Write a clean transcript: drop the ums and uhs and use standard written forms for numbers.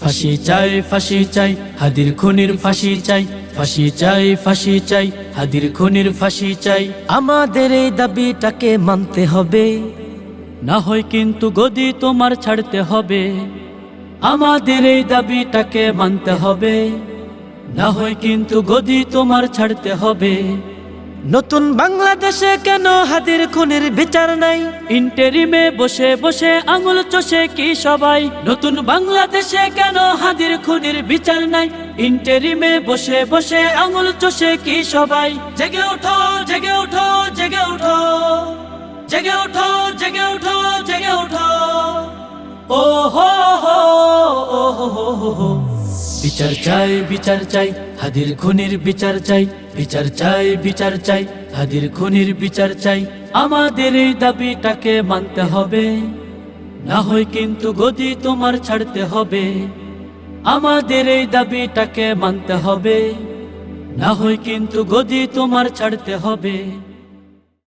ফাঁসি চাই হাদির খুনির ফাঁসি চাই, ফাঁসি চাই হাদির খুনির ফাঁসি চাই। আমাদের এই দাবিটাকে মানতে হবে, না হয় কিন্তু গদি তোমার ছাড়তে হবে। আমাদের এই দাবিটাকে মানতে হবে, না হয় কিন্তু গদি তোমার ছাড়তে হবে। নতুন বাংলাদেশে কেন হাদির খুনের বিচার নাই? ইন্টেরিমে বসে বসে আঙুল চষে কি সবাই? নতুন বাংলাদেশে কেন হাদির খুনির বিচার নাই? ইন্টেরিমে বসে বসে আঙুল চষে কি সবাই? জেগে ওঠো জেগে ওঠো জেগে ওঠো, জেগে ওঠো জেগে ওঠো জেগে ওঠো। ও হো হো ও হো হো হো। বিচার চাই হাদির খুনির বিচার চাই, বিচার চাই হাদির খুনির বিচার চাই। আমাদের এই দাবিটাকে মানতে হবে, না হয় কিন্তু গদি তোমার ছাড়তে হবে। আমাদের এই দাবিটাকে মানতে হবে, না হয় কিন্তু গদি তোমার ছাড়তে হবে।